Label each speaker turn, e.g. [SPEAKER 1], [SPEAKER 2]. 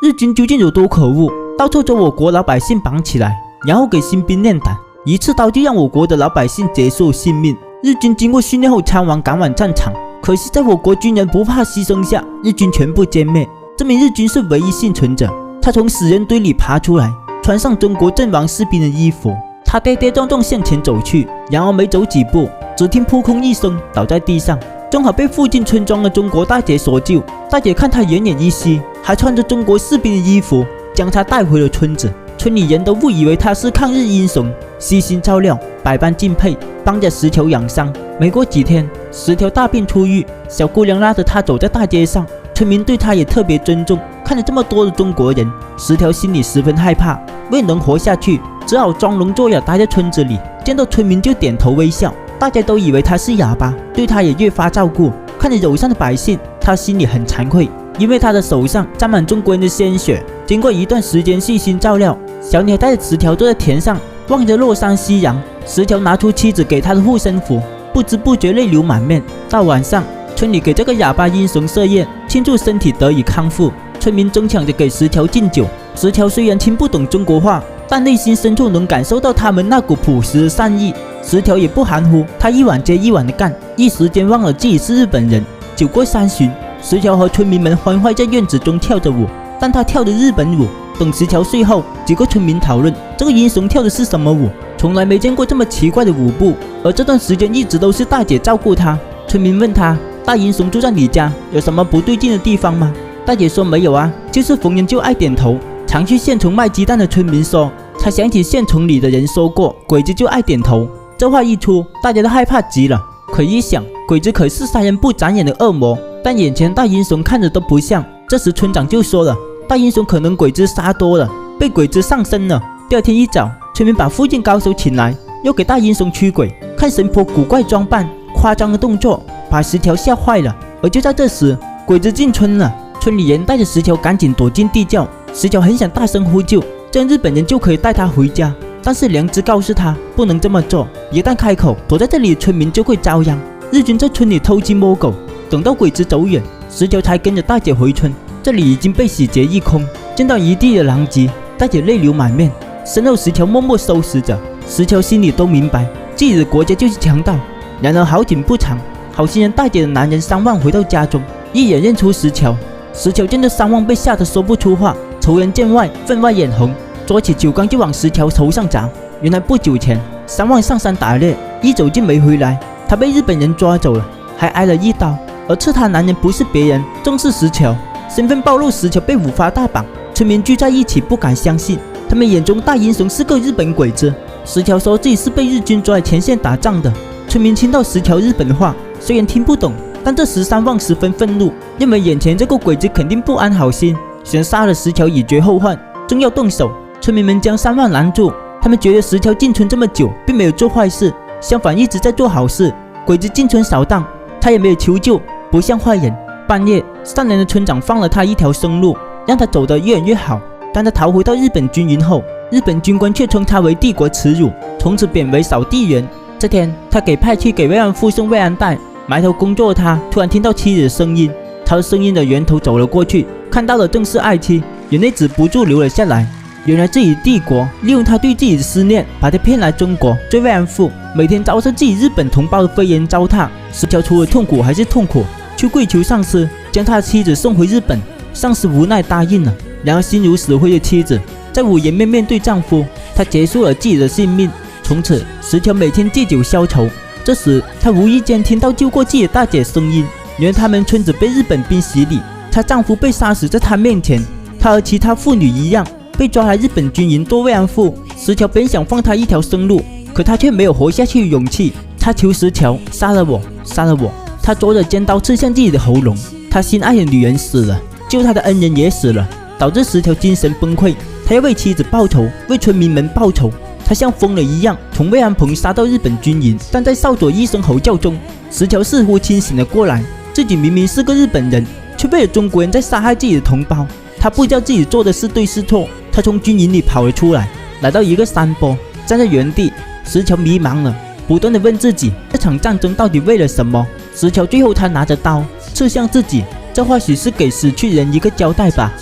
[SPEAKER 1] 日军究竟有多可恶，到处将我国老百姓绑起来，然后给新兵练胆，一次刀就让我国的老百姓结束性命。日军经过训练后仓皇赶往战场，可惜在我国军人不怕牺牲下，日军全部歼灭。这名日军是唯一幸存者，他从死人堆里爬出来，穿上中国阵亡士兵的衣服，他跌跌撞撞向前走去，然而没走几步，只听扑空一声，倒在地上，正好被附近村庄的中国大姐所救。大姐看他奄奄一息，还穿着中国士兵的衣服，将他带回了村子。村里人都误以为他是抗日英雄，悉心照料，百般敬佩，帮着石条养伤。没过几天，石条大病初愈，小姑娘拉着他走在大街上，村民对他也特别尊重。看着这么多的中国人，石条心里十分害怕，为能活下去，只好装聋作哑待在村子里。见到村民就点头微笑，大家都以为他是哑巴，对他也越发照顾。看着友善的百姓，他心里很惭愧，因为他的手上沾满中国人的鲜血。经过一段时间细心照料，小鸟带着石条坐在田上，望着落山夕阳。石条拿出妻子给他的护身符，不知不觉泪流满面。到晚上，村里给这个哑巴英雄设宴，庆祝身体得以康复。村民争抢着给石条敬酒。石条虽然听不懂中国话，但内心深处能感受到他们那股朴实的善意。石条也不含糊，他一碗接一碗的干，一时间忘了自己是日本人。酒过三巡，石条和村民们欢快在院子中跳着舞，但他跳的日本舞。等石条睡后，几个村民讨论这个英雄跳的是什么舞，从来没见过这么奇怪的舞步。而这段时间一直都是大姐照顾他。村民问他，大英雄住在你家，有什么不对劲的地方吗？大姐说没有啊，就是逢人就爱点头。常去县城卖鸡蛋的村民说，他想起县城里的人说过，鬼子就爱点头。这话一出，大家都害怕极了。可一想，鬼子可是杀人不眨眼的恶魔，但眼前大英雄看着都不像。这时村长就说了，大英雄可能鬼子杀多了，被鬼子上身了。第二天一早，村民把附近高手请来，又给大英雄驱鬼。看神婆古怪装扮、夸张的动作，把石条吓坏了。而就在这时，鬼子进村了。村里人带着石条赶紧躲进地窖。石条很想大声呼救，这样日本人就可以带他回家。但是良知告诉他不能这么做，一旦开口，躲在这里的村民就会遭殃。日军在村里偷鸡摸狗，等到鬼子走远，石条才跟着大姐回村。这里已经被洗劫一空，见到一地的狼藉，大姐泪流满面。身后石条默默收拾着。石条心里都明白，自己的国家就是强盗。然而好景不长，好心人大姐的男人三旺回到家中，一眼认出石条。石条见这三旺被吓得说不出话，仇人见外，分外眼红，捉起酒缸就往石条头上砸。原来不久前，三旺上山打猎，一走就没回来，他被日本人抓走了，还挨了一刀。而刺他男人不是别人，正是石条。身份暴露，石条被五花大绑。村民聚在一起，不敢相信，他们眼中大英雄是个日本鬼子。石条说自己是被日军抓来前线打仗的。村民听到石条日本话，虽然听不懂，但这时三旺十分愤怒，认为眼前这个鬼子肯定不安好心，想杀了石条以绝后患。正要动手，村民们将三旺拦住。他们觉得石条进村这么久，并没有做坏事，相反一直在做好事。鬼子进村扫荡，他也没有求救，不像坏人。半夜，善良的村长放了他一条生路，让他走得越远越好。当他逃回到日本军营后，日本军官却称他为帝国耻辱，从此贬为扫地员。这天，他给派去给慰安妇送慰安袋，埋头工作的他突然听到妻子的声音，他的声音的源头走了过去，看到的正是爱妻，眼泪止不住流了下来。原来自己帝国利用他对自己的思念，把他骗来中国做慰安妇，每天遭受自己日本同胞的飞檐糟蹋。石条除了痛苦还是痛苦，去跪求上司将他的妻子送回日本。上司无奈答应了。然而心如死灰的妻子在午夜面对丈夫，她结束了自己的性命。从此，石条每天借酒消愁。这时，她无意间听到救过自己的大姐声音。原来他们村子被日本兵洗礼，她丈夫被杀死在她面前。她和其他妇女一样，被抓来日本军营做慰安妇。石条本想放她一条生路，可她却没有活下去的勇气。她求石条杀了我，杀了我。她捉着尖刀刺向自己的喉咙。她心爱的女人死了，救她的恩人也死了，导致石条精神崩溃。她要为妻子报仇，为村民们报仇。她像疯了一样从慰安棚杀到日本军营，但在少佐一声吼叫中，石条似乎清醒了过来，自己明明是个日本人，却为了中国人在杀害自己的同胞。她不知道自己做的是对是错，她从军营里跑了出来，来到一个山坡，站在原地。石条迷茫了，不断地问自己，这场战争到底为了什么？石条最后他拿着刀刺向自己，这或许是给死去人一个交代吧。